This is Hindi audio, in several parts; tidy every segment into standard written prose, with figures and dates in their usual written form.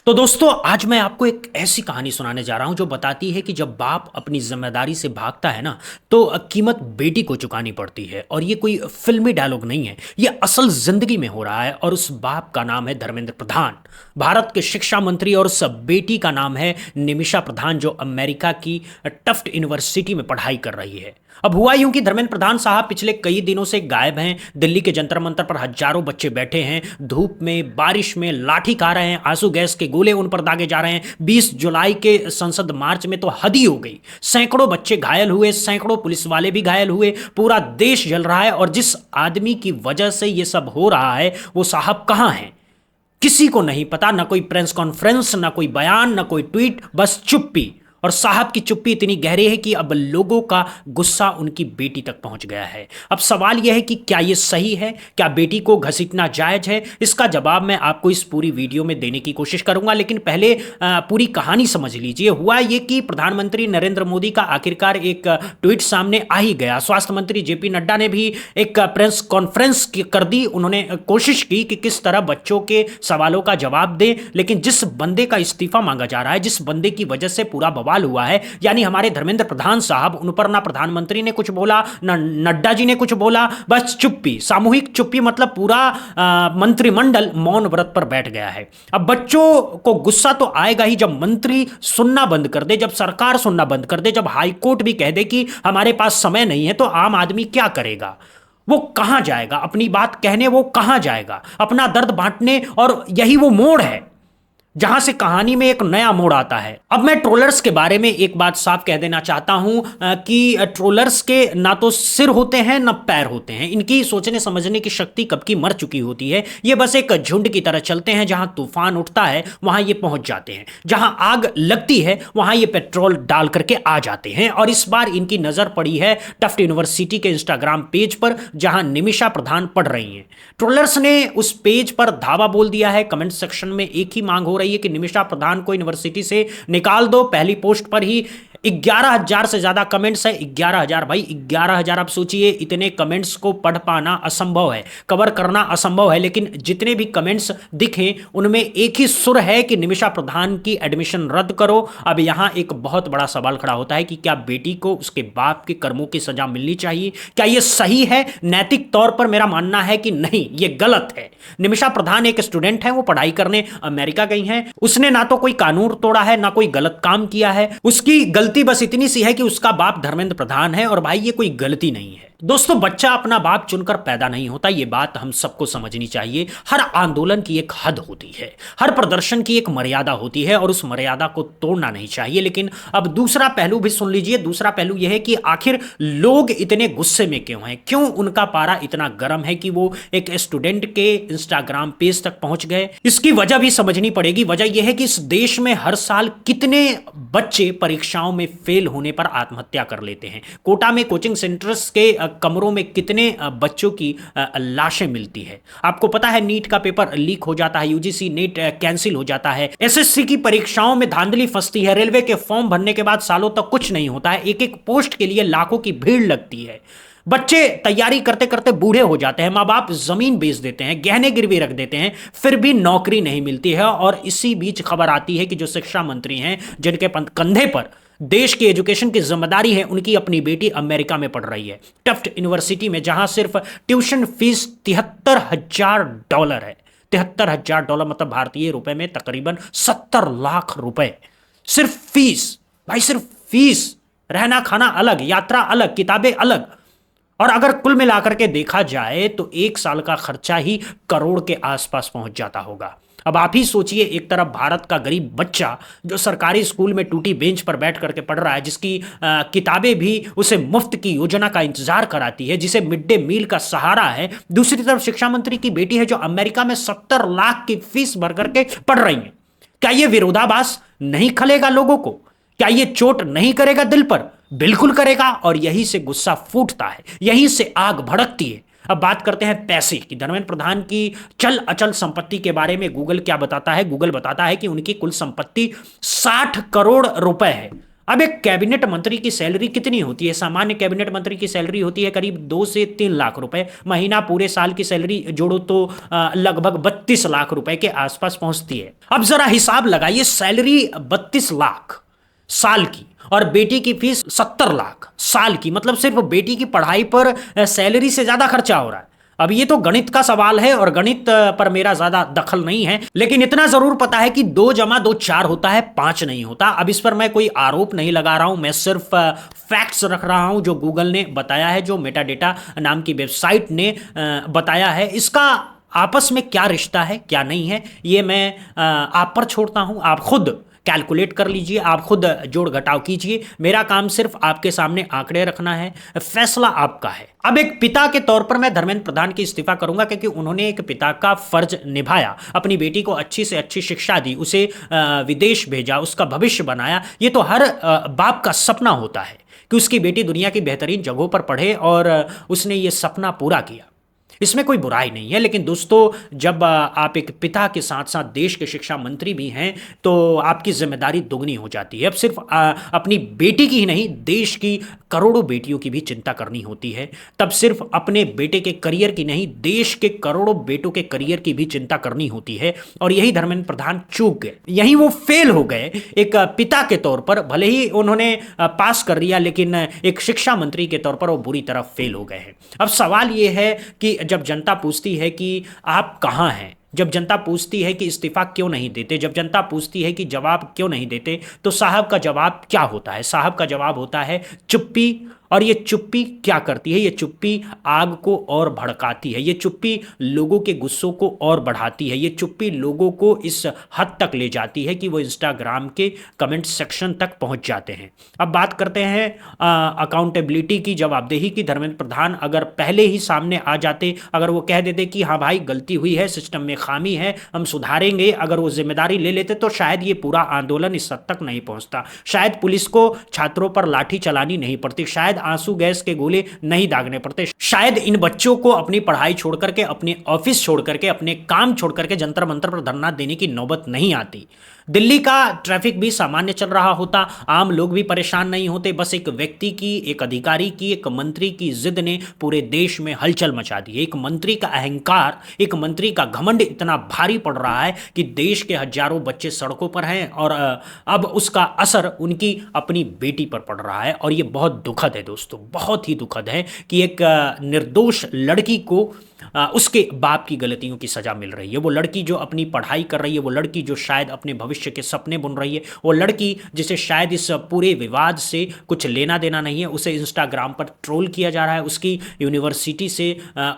तो दोस्तों आज मैं आपको एक ऐसी कहानी सुनाने जा रहा हूं जो बताती है कि जब बाप अपनी जिम्मेदारी से भागता है ना तो कीमत बेटी को चुकानी पड़ती है। और ये कोई फिल्मी डायलॉग नहीं है, ये असल जिंदगी में हो रहा है। और उस बाप का नाम है धर्मेंद्र प्रधान, भारत के शिक्षा मंत्री। और उस बेटी का नाम है निमिषा प्रधान, जो अमेरिका की टफ्ट यूनिवर्सिटी में पढ़ाई कर रही है। अब हुआ यूं कि धर्मेंद्र प्रधान साहब पिछले कई दिनों से गायब हैं। दिल्ली के जंतर मंतर पर हजारों बच्चे बैठे हैं, धूप में बारिश में लाठी खा रहे हैं, आंसू गैस के गोले उन पर दागे जा रहे हैं। 20 जुलाई के संसद मार्च में तो हद ही हो गई, सैकड़ों बच्चे घायल हुए, सैकड़ों पुलिस वाले भी घायल हुए, पूरा देश जल रहा है। और जिस आदमी की वजह से ये सब हो रहा है वो साहब कहां हैं किसी को नहीं पता। ना कोई प्रेस कॉन्फ्रेंस, ना कोई बयान, ना कोई ट्वीट, बस चुप्पी। और साहब की चुप्पी इतनी गहरी है कि अब लोगों का गुस्सा उनकी बेटी तक पहुंच गया है। अब सवाल यह है कि क्या यह सही है, क्या बेटी को घसीटना जायज है? इसका जवाब मैं आपको इस पूरी वीडियो में देने की कोशिश करूंगा, लेकिन पहले पूरी कहानी समझ लीजिए। हुआ यह कि प्रधानमंत्री नरेंद्र मोदी का आखिरकार एक ट्वीट सामने आ ही गया। स्वास्थ्य मंत्री जेपी नड्डा ने भी एक प्रेस कॉन्फ्रेंस कर दी। उन्होंने कोशिश की कि किस तरह बच्चों के सवालों का जवाब दें, लेकिन जिस बंदे का इस्तीफा मांगा जा रहा है, जिस बंदे की वजह से पूरा बवाल हुआ है, यानी हमारे धर्मेंद्र प्रधान साहब, उन पर ना प्रधानमंत्री ने कुछ बोला, ना नड्डा जी ने कुछ बोला, बस चुप्पी, सामूहिक चुप्पी। मतलब पूरा मंत्रिमंडल मौन व्रत पर बैठ गया है। अब बच्चों को गुस्सा तो आएगा ही जब मंत्री सुनना बंद कर दे, जब सरकार सुनना बंद कर दे, जब हाईकोर्ट भी कह दे कि हमारे पास समय नहीं है। तो आम आदमी क्या करेगा? वो कहां जाएगा अपनी बात कहने? वो कहां जाएगा अपना दर्द बांटने? और यही वो मोड़ है जहां से कहानी में एक नया मोड़ आता है। अब मैं ट्रोलर्स के बारे में एक बात साफ कह देना चाहता हूं कि ट्रोलर्स के ना तो सिर होते हैं ना पैर होते हैं। इनकी सोचने समझने की शक्ति कब की मर चुकी होती है। ये बस एक झुंड की तरह चलते हैं, जहां तूफान उठता है वहां ये पहुंच जाते हैं, जहां आग लगती है वहां ये पेट्रोल डाल करके आ जाते हैं। और इस बार इनकी नजर पड़ी है टफ्ट यूनिवर्सिटी के इंस्टाग्राम पेज पर, जहां निमिषा प्रधान पढ़ रही हैं। ट्रोलर्स ने उस पेज पर धावा बोल दिया है। कमेंट सेक्शन में एक ही मांग हो रही है कि निमिषा प्रधान को यूनिवर्सिटी से निकाल दो। पहली पोस्ट पर ही 11,000 से ज्यादा कमेंट्स है। 11,000 भाई, 11,000। आप सोचिए, इतने कमेंट्स को पढ़ पाना असंभव है, कवर करना असंभव है। लेकिन जितने भी कमेंट्स दिखे उनमें एक ही सुर है कि निमिषा प्रधान की एडमिशन रद्द करो। अब यहां एक बहुत बड़ा सवाल खड़ा होता है कि क्या बेटी को उसके बाप के कर्मों की सजा मिलनी चाहिए? क्या यह सही है? नैतिक तौर पर मेरा मानना है कि नहीं, यह गलत है। निमिषा प्रधान एक स्टूडेंट है, वो पढ़ाई करने अमेरिका गई हैं। उसने ना तो कोई कानून तोड़ा है, ना कोई गलत काम किया है। उसकी गलती बस इतनी सी है कि उसका बाप धर्मेंद्र प्रधान है। और भाई ये कोई गलती नहीं है। दोस्तों, बच्चा अपना बाप चुनकर पैदा नहीं होता, ये बात हम सबको समझनी चाहिए। हर आंदोलन की एक हद होती है, हर प्रदर्शन की एक मर्यादा होती है, और उस मर्यादा को तोड़ना नहीं चाहिए। लेकिन अब दूसरा पहलू भी सुन लीजिए। दूसरा पहलू यह है कि आखिर लोग इतने गुस्से में क्यों हैं? क्यों उनका पारा इतना गर्म है कि वो एक स्टूडेंट के इंस्टाग्राम पेज तक पहुंच गए? इसकी वजह भी समझनी पड़ेगी। वजह यह है कि इस देश में हर साल कितने बच्चे परीक्षाओं में फेल होने पर आत्महत्या कर लेते हैं। कोटा में कोचिंग सेंटर्स के कमरों में कितने बच्चों की लाशें मिलती है। आपको पता है, नीट का पेपर लीक हो जाता है, यूजीसी नेट कैंसिल हो जाता है, एसएससी की परीक्षाओं में धांधली फंसती है, रेलवे के फॉर्म भरने के बाद सालों तक कुछ नहीं होता है, एक एक पोस्ट के लिए लाखों की भीड़ लगती है, बच्चे तैयारी करते करते बूढ़े हो जाते हैं, माँ बाप जमीन बेच देते हैं, गहने गिरवी रख देते हैं, फिर भी नौकरी नहीं मिलती है। और इसी बीच खबर आती है कि जो शिक्षा मंत्री हैं, जिनके कंधे पर देश की एजुकेशन की जिम्मेदारी है, उनकी अपनी बेटी अमेरिका में पढ़ रही है, टफ्ट यूनिवर्सिटी में, जहां सिर्फ ट्यूशन फीस $73,000 है। $73,000 मतलब भारतीय रुपए में तकरीबन 70 लाख रुपए। सिर्फ फीस भाई, सिर्फ फीस। रहना खाना अलग, यात्रा अलग, किताबें अलग। और अगर कुल मिलाकर के देखा जाए तो एक साल का खर्चा ही करोड़ के आसपास पहुंच जाता होगा। अब आप ही सोचिए, एक तरफ भारत का गरीब बच्चा जो सरकारी स्कूल में टूटी बेंच पर बैठ करके पढ़ रहा है, जिसकी किताबें भी उसे मुफ्त की योजना का इंतजार कराती है, जिसे मिड डे मील का सहारा है। दूसरी तरफ शिक्षा मंत्री की बेटी है जो अमेरिका में 70 लाख की फीस भर करके पढ़ रही है। क्या यह विरोधाभास नहीं खलेगा लोगों को? क्या यह चोट नहीं करेगा दिल पर? बिल्कुल करेगा। और यहीं से गुस्सा फूटता है, यहीं से आग भड़कती है। अब बात करते हैं पैसे की। धर्मेंद्र प्रधान की चल अचल संपत्ति के बारे में गूगल क्या बताता है? गूगल बताता है कि उनकी कुल संपत्ति 60 करोड़ रुपए है। अब एक कैबिनेट मंत्री की सैलरी कितनी होती है? सामान्य कैबिनेट मंत्री की सैलरी होती है करीब 2 से 3 लाख रुपए महीना। पूरे साल की सैलरी जोड़ो तो लगभग 32 लाख रुपए के आसपास पहुंचती है। अब जरा हिसाब लगाइए, सैलरी 32 लाख साल की और बेटी की फीस 70 लाख साल की, मतलब सिर्फ बेटी की पढ़ाई पर सैलरी से ज्यादा खर्चा हो रहा है। अब ये तो गणित का सवाल है और गणित पर मेरा ज्यादा दखल नहीं है, लेकिन इतना जरूर पता है कि 2 + 2 = 4 होता है, 5 नहीं होता। अब इस पर मैं कोई आरोप नहीं लगा रहा हूं, मैं सिर्फ फैक्ट्स रख रहा हूं जो गूगल ने बताया है, जो मेटाडेटा नाम की वेबसाइट ने बताया है। इसका आपस में क्या रिश्ता है क्या नहीं है ये मैं आप पर छोड़ता हूं, आप खुद कैलकुलेट कर लीजिए, आप खुद जोड़ घटाव कीजिए। मेरा काम सिर्फ आपके सामने आंकड़े रखना है, फैसला आपका है। अब एक पिता के तौर पर मैं धर्मेंद्र प्रधान की इस्तीफा करूंगा, क्योंकि उन्होंने एक पिता का फर्ज निभाया, अपनी बेटी को अच्छी से अच्छी शिक्षा दी, उसे विदेश भेजा, उसका भविष्य बनाया। ये तो हर बाप का सपना होता है कि उसकी बेटी दुनिया की बेहतरीन जगहों पर पढ़े, और उसने ये सपना पूरा किया, इसमें कोई बुराई नहीं है। लेकिन दोस्तों, जब आप एक पिता के साथ साथ देश के शिक्षा मंत्री भी हैं तो आपकी जिम्मेदारी दोगुनी हो जाती है। अब सिर्फ अपनी बेटी की ही नहीं, देश की करोड़ों बेटियों की भी चिंता करनी होती है। तब सिर्फ अपने बेटे के करियर की नहीं, देश के करोड़ों बेटों के करियर की भी चिंता करनी होती है। और यही धर्मेंद्र प्रधान चूक गए, यही वो फेल हो गए। एक पिता के तौर पर भले ही उन्होंने पास कर दिया, लेकिन एक शिक्षा मंत्री के तौर पर वो बुरी तरह फेल हो गए हैं। अब सवाल ये है कि जब जनता पूछती है कि आप कहां हैं, जब जनता पूछती है कि इस्तीफा क्यों नहीं देते, जब जनता पूछती है कि जवाब क्यों नहीं देते, तो साहब का जवाब क्या होता है? साहब का जवाब होता है चुप्पी। और ये चुप्पी क्या करती है? ये चुप्पी आग को और भड़काती है, ये चुप्पी लोगों के गुस्सों को और बढ़ाती है, ये चुप्पी लोगों को इस हद तक ले जाती है कि वो इंस्टाग्राम के कमेंट सेक्शन तक पहुंच जाते हैं। अब बात करते हैं अकाउंटेबिलिटी की, जवाबदेही की। धर्मेंद्र प्रधान अगर पहले ही सामने आ जाते, अगर वो कह देते कि हाँ भाई गलती हुई है, सिस्टम में खामी है, हम सुधारेंगे, अगर वो जिम्मेदारी ले लेते, तो शायद ये पूरा आंदोलन इस हद तक नहीं पहुंचता। शायद पुलिस को छात्रों पर लाठी चलानी नहीं पड़ती, शायद आंसू गैस के गोले नहीं दागने पड़ते, शायद इन बच्चों को अपनी पढ़ाई छोड़ करके, अपने ऑफिस छोड़ करके, अपने काम छोड़ करके जंतर मंतर पर धरना देने की नौबत नहीं आती। दिल्ली का ट्रैफिक भी सामान्य चल रहा होता, आम लोग भी परेशान नहीं होते। बस एक व्यक्ति की, एक अधिकारी की, एक मंत्री की जिद ने पूरे देश में हलचल मचा दी है। एक मंत्री का अहंकार, एक मंत्री का घमंड इतना भारी पड़ रहा है कि देश के हजारों बच्चे सड़कों पर हैं, और अब उसका असर उनकी अपनी बेटी पर पड़ रहा है। और ये बहुत दुखद है दोस्तों, बहुत ही दुखद है कि एक निर्दोष लड़की को उसके बाप की गलतियों की सजा मिल रही है। वो लड़की जो अपनी पढ़ाई कर रही है, वो लड़की जो शायद अपने भविष्य के सपने बुन रही है, वो लड़की जिसे शायद इस पूरे विवाद से कुछ लेना देना नहीं है, उसे इंस्टाग्राम पर ट्रोल किया जा रहा है, उसकी यूनिवर्सिटी से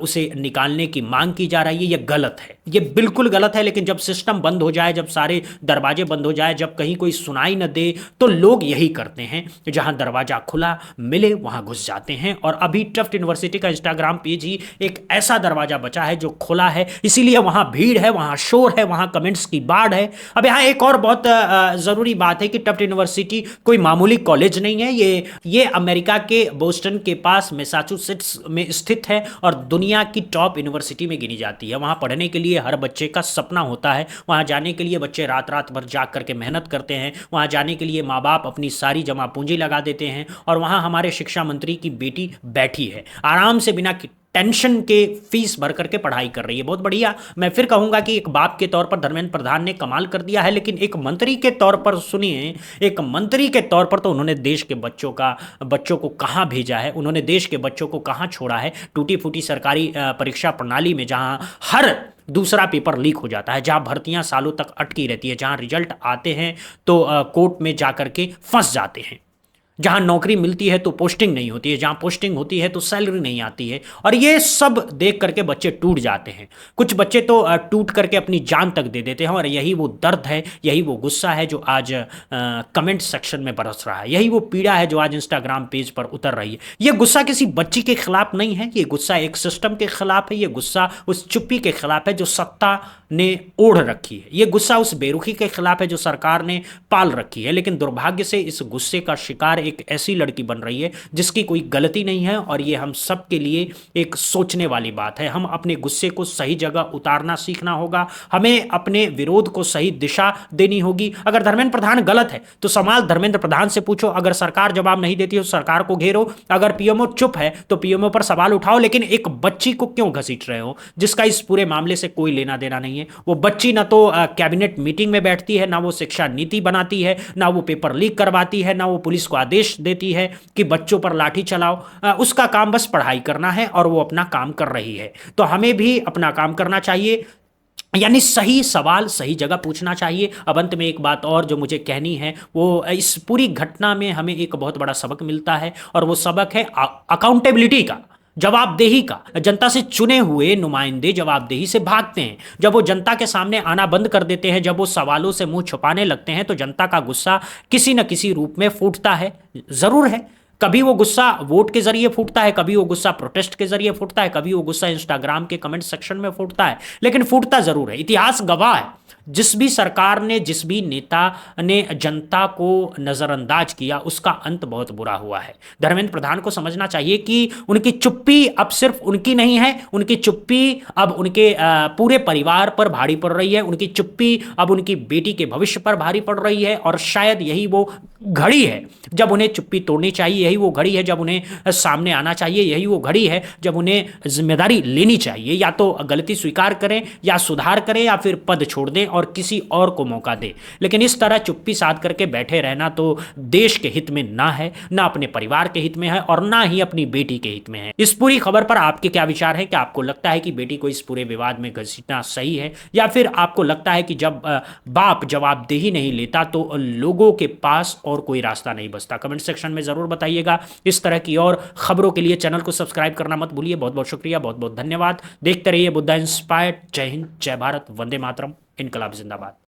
उसे निकालने की मांग की जा रही है। ये गलत है, ये बिल्कुल गलत है। लेकिन जब सिस्टम बंद हो जाए, जब सारे दरवाजे बंद हो जाए, जब कहीं कोई सुनाई न दे, तो लोग यही करते हैं, जहां दरवाजा खुला मिले वहां घुस जाते हैं। और अभी टफ्ट यूनिवर्सिटी का इंस्टाग्राम पेज ही एक ऐसा दरवाजा बचा है जो खुला है, इसीलिए वहां भीड़ है, वहां शोर है, वहां कमेंट्स की बाढ़ है। अब यहां एक और बहुत जरूरी बात है कि टफ्ट यूनिवर्सिटी कोई मामूली कॉलेज नहीं है, ये अमेरिका के बोस्टन के पास मैसाचुसेट्स में स्थित है और दुनिया की टॉप यूनिवर्सिटी में गिनी जाती है। वहां पढ़ने के लिए हर बच्चे का सपना होता है, वहां जाने के लिए बच्चे रात रात भर जाग करके मेहनत करते हैं, वहां जाने के लिए माँ बाप अपनी सारी जमा पूंजी लगा देते हैं। और वहां हमारे शिक्षा मंत्री की बेटी बैठी है, आराम से बिना टेंशन के फीस भर करके पढ़ाई कर रही है। बहुत बढ़िया। मैं फिर कहूंगा कि एक बाप के तौर पर धर्मेंद्र प्रधान ने कमाल कर दिया है, लेकिन एक मंत्री के तौर पर सुनिए, एक मंत्री के तौर पर तो उन्होंने देश के बच्चों को कहां भेजा है, उन्होंने देश के बच्चों को कहां छोड़ा है। टूटी फूटी सरकारी परीक्षा प्रणाली में, जहां हर दूसरा पेपर लीक हो जाता है, जहां भर्तियां सालों तक अटकी रहती है, जहां रिजल्ट आते हैं तो कोर्ट में जा करके फंस जाते हैं, जहां नौकरी मिलती है तो पोस्टिंग नहीं होती है, जहां पोस्टिंग होती है तो सैलरी नहीं आती है। और ये सब देख करके बच्चे टूट जाते हैं। कुछ बच्चे तो टूट करके अपनी जान तक दे देते हैं। और यही वो दर्द है, यही वो गुस्सा है जो आज कमेंट सेक्शन में बरस रहा है, यही वो पीड़ा है जो आज इंस्टाग्राम पेज पर उतर रही है। ये गुस्सा किसी बच्ची के खिलाफ नहीं है, ये गुस्सा एक सिस्टम के खिलाफ है, ये गुस्सा उस चुप्पी के खिलाफ है जो सत्ता ने ओढ़ रखी है, ये गुस्सा उस बेरुखी के खिलाफ है जो सरकार ने पाल रखी है। लेकिन दुर्भाग्य से इस गुस्से का शिकार एक ऐसी लड़की बन रही है जिसकी कोई गलती नहीं है, और ये हम सब के लिए एक सोचने वाली बात है। हम अपने गुस्से को सही जगह उतारना सीखना होगा, हमें अपने विरोध को सही दिशा देनी होगी। अगर धर्मेंद्र प्रधान गलत है तो सवाल धर्मेंद्र प्रधान से पूछो, अगर सरकार जवाब नहीं देती है तो सरकार को घेरो, अगर पीएमओ चुप है तो पीएमओ पर सवाल उठाओ, लेकिन एक बच्ची को क्यों घसीट रहे हो जिसका इस पूरे मामले से कोई लेना देना नहीं है। वो बच्ची ना तो कैबिनेट मीटिंग में बैठती है, ना वो शिक्षा नीति बनाती है, ना वो पेपर लीक करवाती है, ना वो पुलिस को आदेश देती है कि बच्चों पर लाठी चलाओ। उसका काम बस पढ़ाई करना है और वो अपना काम कर रही है। तो हमें भी अपना काम करना चाहिए, यानी सही सवाल सही जगह पूछना चाहिए। अब अंत में एक बात और जो मुझे कहनी है, वो इस पूरी घटना में हमें एक बहुत बड़ा सबक मिलता है, और वो सबक है अकाउंटेबिलिटी का, जवाबदेही का। जनता से चुने हुए नुमाइंदे जवाबदेही से भागते हैं। जब वो जनता के सामने आना बंद कर देते हैं, जब वो सवालों से मुंह छुपाने लगते हैं, तो जनता का गुस्सा किसी न किसी रूप में फूटता है, जरूर है। कभी वो गुस्सा वोट के जरिए फूटता है, कभी वो गुस्सा प्रोटेस्ट के जरिए फूटता है, कभी वो गुस्सा इंस्टाग्राम के कमेंट सेक्शन में फूटता है, लेकिन फूटता जरूर है। इतिहास गवाह है, जिस भी सरकार ने, जिस भी नेता ने जनता को नजरअंदाज किया, उसका अंत बहुत बुरा हुआ है। धर्मेंद्र प्रधान को समझना चाहिए कि उनकी चुप्पी अब सिर्फ उनकी नहीं है, उनकी चुप्पी अब उनके पूरे परिवार पर भारी पड़ रही है, उनकी चुप्पी अब उनकी बेटी के भविष्य पर भारी पड़ रही है। और शायद यही वो घड़ी है जब उन्हें चुप्पी तोड़नी चाहिए, यही वो घड़ी है जब उन्हें सामने आना चाहिए, यही वो घड़ी है जब उन्हें जिम्मेदारी लेनी चाहिए। या तो गलती स्वीकार करें, या सुधार करें, या फिर पद छोड़ दें और किसी और को मौका दें। लेकिन इस तरह चुप्पी साध करके बैठे रहना तो देश के हित में ना है, ना अपने परिवार के हित में है, और ना ही अपनी बेटी के हित में है। इस पूरी खबर पर आपके क्या विचार है? क्या आपको लगता है कि बेटी को इस पूरे विवाद में घसीटना सही है, या फिर आपको लगता है कि जब बाप जवाबदेही नहीं लेता तो लोगों के पास और कोई रास्ता नहीं बचता? कमेंट सेक्शन में जरूर बताइएगा। इस तरह की और खबरों के लिए चैनल को सब्सक्राइब करना मत भूलिए। बहुत बहुत शुक्रिया, बहुत बहुत धन्यवाद। देखते रहिए बुद्धा इंस्पायर्ड। जय हिंद, जय भारत, वंदे मातरम, इनकलाब जिंदाबाद।